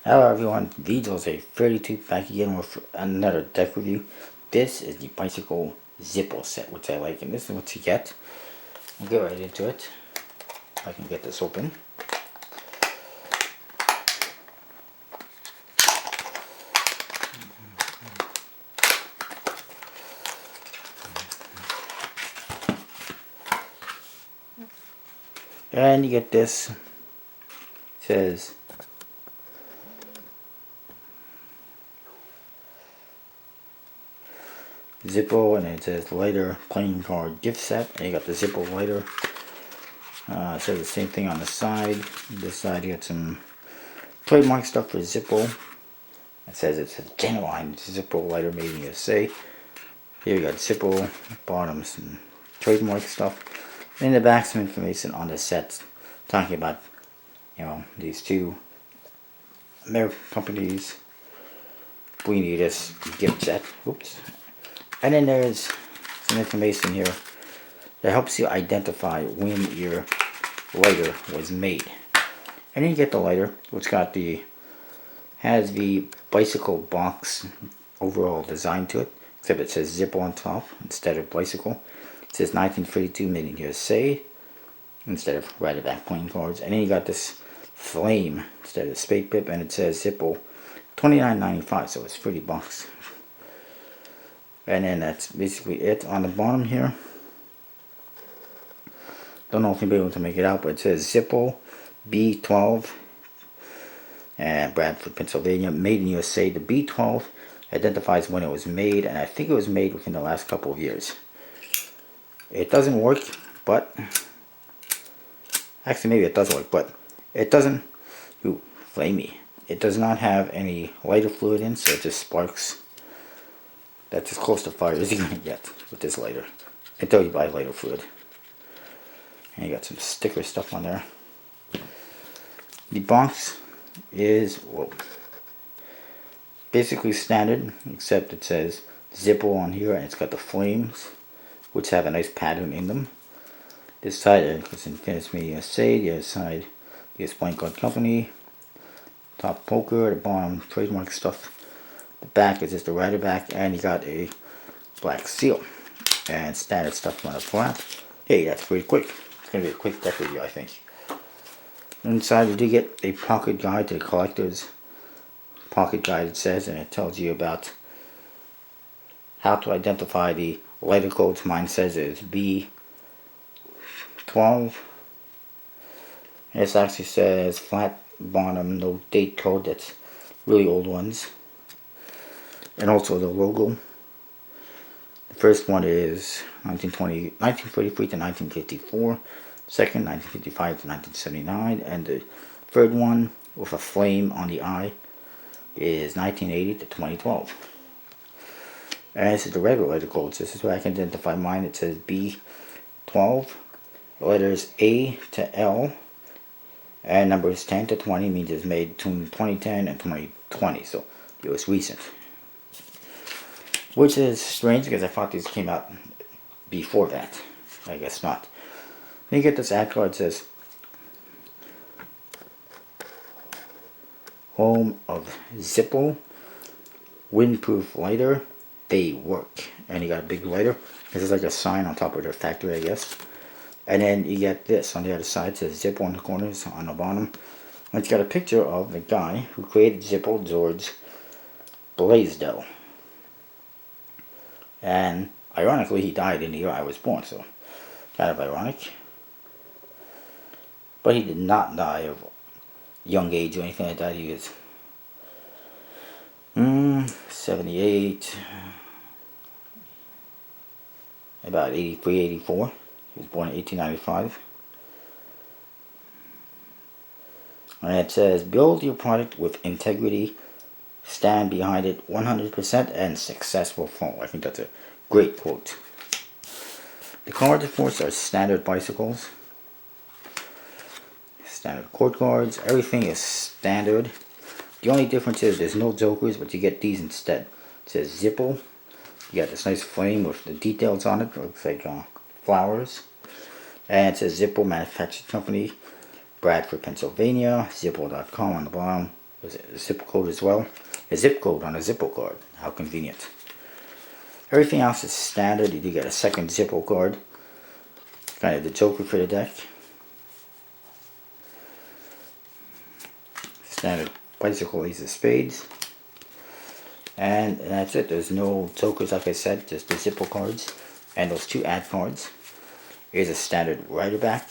Hello everyone, Vito's a 32 back again with another deck review. This is the bicycle Zippo set, which I like, and this is what you get. We'll get right into it. If I can get this open. And you get this. It says Zippo, and it says lighter playing card gift set. And you got the Zippo lighter. It says the same thing on the side. This side you got some trademark stuff for Zippo. It says it's a genuine Zippo lighter made in USA. Here you got Zippo, bottom some trademark stuff. In the back some information on the sets, talking about, these two American companies bringing you this gift set. Oops. And then there's some information here that helps you identify when your lighter was made. And then you get the lighter, which has the bicycle box overall design to it, except it says Zippo on top instead of bicycle. It says 1932 made in USA instead of right back playing cards. And then you got this flame instead of spade pip, and it says Zippo $29.95, so it's $30. And then that's basically it on the bottom here. Don't know if you'll be able to make it out, but it says Zippo B12 and Bradford, Pennsylvania, made in USA. The B12 identifies when it was made, and I think it was made within the last couple of years. It doesn't work, but actually maybe it does work, but it doesn't. Ooh, flamey. It does not have any lighter fluid in, so it just sparks. That's as close to fire as you're gonna get with this lighter until you buy lighter fluid. And you got some sticker stuff on there. The box is basically standard, except it says Zippo on here, and it's got the flames, which have a nice pattern in them. This side is Infinity USA, the other side is Blank Card Company. Top poker, the bottom trademark stuff. The back is just a rider back, and you got a black seal and standard stuff on the flap. Hey, that's pretty quick. It's gonna be a quick deck review, I think. Inside you do get a pocket guide to the collector's pocket guide, it says, and it tells you about how to identify the lighter codes. Mine says it's B12. And this actually says flat bottom, no date code. That's really old ones. And also the logo. The first one is 1943 to 1954. Second, 1955 to 1979. And the third one with a flame on the eye is 1980 to 2012. And this is the regular letter codes. This is where I can identify mine. It says B12. The letters A to L. And numbers 10 to 20 means it's made between 2010 and 2020. So it was recent. Which is strange because I thought these came out before that. I guess not. Then you get this ad card that says home of Zippo, windproof lighter, they work. And you got a big lighter. This is like a sign on top of their factory, I guess. And then you get this on the other side. It says Zippo on the corners, on the bottom. And it's got a picture of the guy who created Zippo, George Blaisdell. And ironically, he died in the year I was born, so kind of ironic. But he did not die of young age or anything like that. He was 78, about 83, 84. He was born in 1895. And it says, build your product with integrity, stand behind it 100%, and successful flow. I think that's a great quote. The cards, of course, are standard bicycles. Standard court cards. Everything is standard. The only difference is there's no jokers, but you get these instead. It says Zippo. You got this nice flame with the details on it. It looks like flowers. And it says Zippo Manufacturing Company, Bradford, Pennsylvania. Zippo.com on the bottom. There's a zip code as well. A zip code on a Zippo card. How convenient. Everything else is standard. You do get a second Zippo card. Kind of the joker for the deck. Standard bicycle, ace of spades. And that's it. There's no jokers, like I said, just the Zippo cards. And those 2 ad cards. Here's a standard rider back.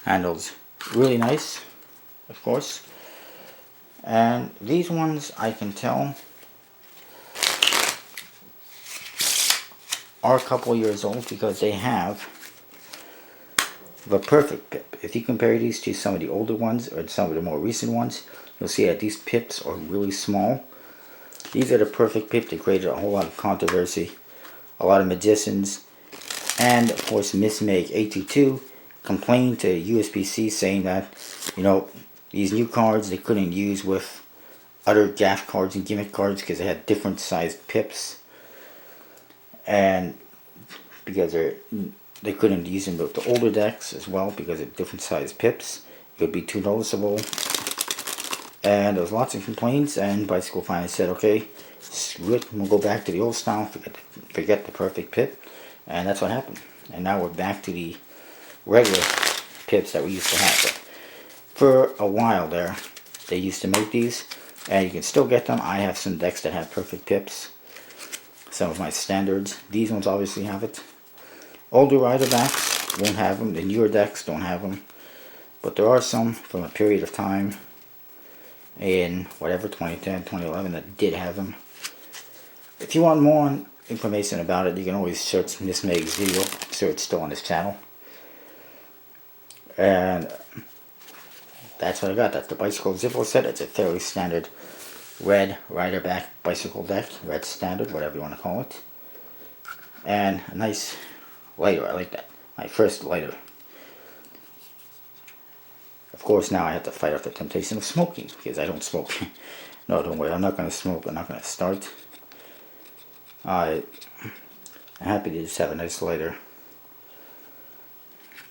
Handles really nice, of course. And these ones, I can tell, are a couple years old because they have the perfect pip. If you compare these to some of the older ones or some of the more recent ones, you'll see that these pips are really small. These are the perfect pip. They created a whole lot of controversy. A lot of magicians and, of course, Miss Meg 822 complained to USPC saying that, you know, these new cards they couldn't use with other gaff cards and gimmick cards because they had different sized pips, and because they couldn't use them with the older decks as well because of different sized pips. It would be too noticeable, and there was lots of complaints, and Bicycle finally said, okay, screw it, we'll go back to the old style, forget the perfect pip, and that's what happened. And now we're back to the regular pips that we used to have. But for a while there, they used to make these, and you can still get them. I have some decks that have perfect pips. Some of my standards. These ones obviously have it. Older rider backs won't have them. The newer decks don't have them. But there are some from a period of time in whatever, 2010, 2011, that did have them. If you want more information about it, you can always search Miss Meg's video. I'm sure it's still on this channel. And that's what I got. That's the Bicycle Zippo set. It's a fairly standard red rider back bicycle deck. Red standard, whatever you want to call it. And a nice lighter. I like that. My first lighter. Of course, now I have to fight off the temptation of smoking because I don't smoke. No, don't worry. I'm not going to smoke. I'm not going to start. I'm happy to just have a nice lighter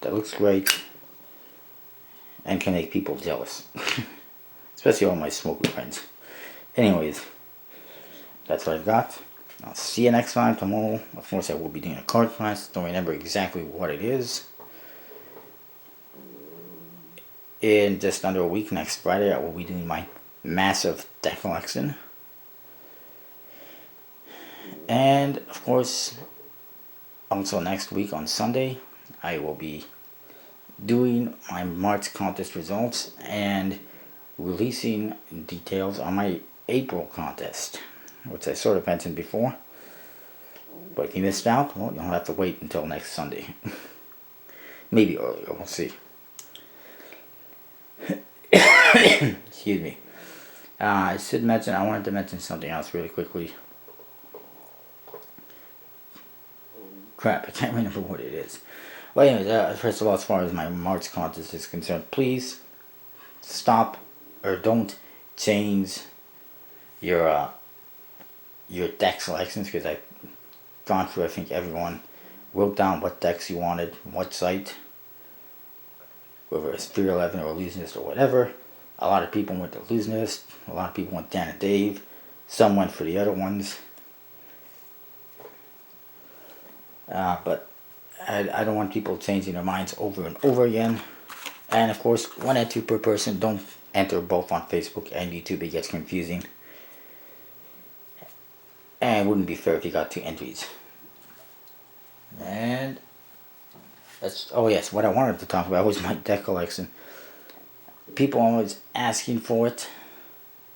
that looks great and can make people jealous. Especially all my smoking friends. Anyways, that's what I've got. I'll see you next time. Tomorrow, of course, I will be doing a card class. Don't remember exactly what it is. In just under a week, next Friday, I will be doing my massive deck collection. And, of course, also next week on Sunday, I will be doing my March contest results and releasing details on my April contest, which I sort of mentioned before. But if you missed out, well, you'll have to wait until next Sunday. Maybe earlier, we'll see. Excuse me. I wanted to mention something else really quickly. Crap, I can't remember what it is. Well, anyways, first of all, as far as my March contest is concerned, please stop or don't change your deck selections, because I've gone through, I think everyone wrote down what decks you wanted, what site, whether it's 311 or Illusionist or whatever. A lot of people went to Illusionist, a lot of people went Dan and Dave, some went for the other ones. But I don't want people changing their minds over and over again. And of course, 1 and 2 per person. Don't enter both on Facebook and YouTube. It gets confusing. And it wouldn't be fair if you got 2 entries. And that's, oh yes, what I wanted to talk about was my deck collection. People are always asking for it.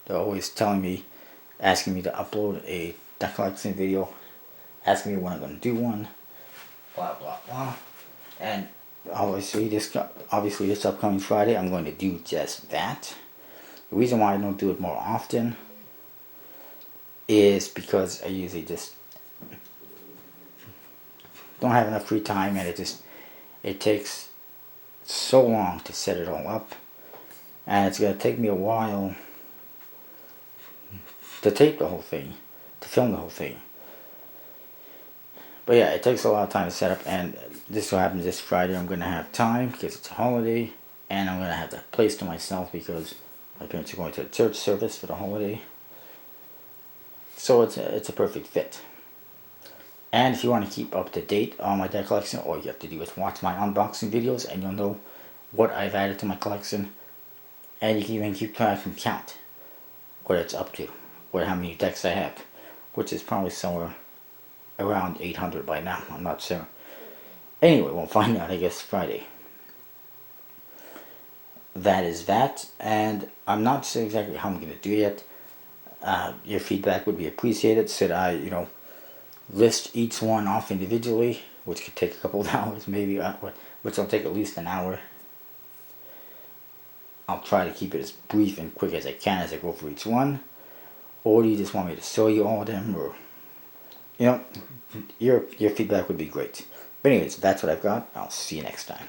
They're always asking me to upload a deck collection video, asking me when I'm going to do one, blah blah blah. And obviously this upcoming Friday I'm going to do just that. The reason why I don't do it more often is because I usually just don't have enough free time, and it takes so long to set it all up, and it's going to take me a while to tape the whole thing, to film the whole thing. But yeah, it takes a lot of time to set up, and this will happen this Friday. I'm going to have time because it's a holiday. and I'm going to have the place to myself because my parents are going to a church service for the holiday. So it's a perfect fit. And if you want to keep up to date on my deck collection, all you have to do is watch my unboxing videos and you'll know what I've added to my collection. And you can even keep track and count what it's up to, or how many decks I have, which is probably somewhere around 800 by now. I'm not sure. Anyway, we'll find out, I guess, Friday. That is that, and I'm not sure exactly how I'm going to do it yet. Your feedback would be appreciated. Should I, list each one off individually, which could take a couple of hours, maybe, which will take at least an hour. I'll try to keep it as brief and quick as I can as I go for each one. Or do you just want me to show you all of them, or your feedback would be great. But anyways, that's what I've got. I'll see you next time.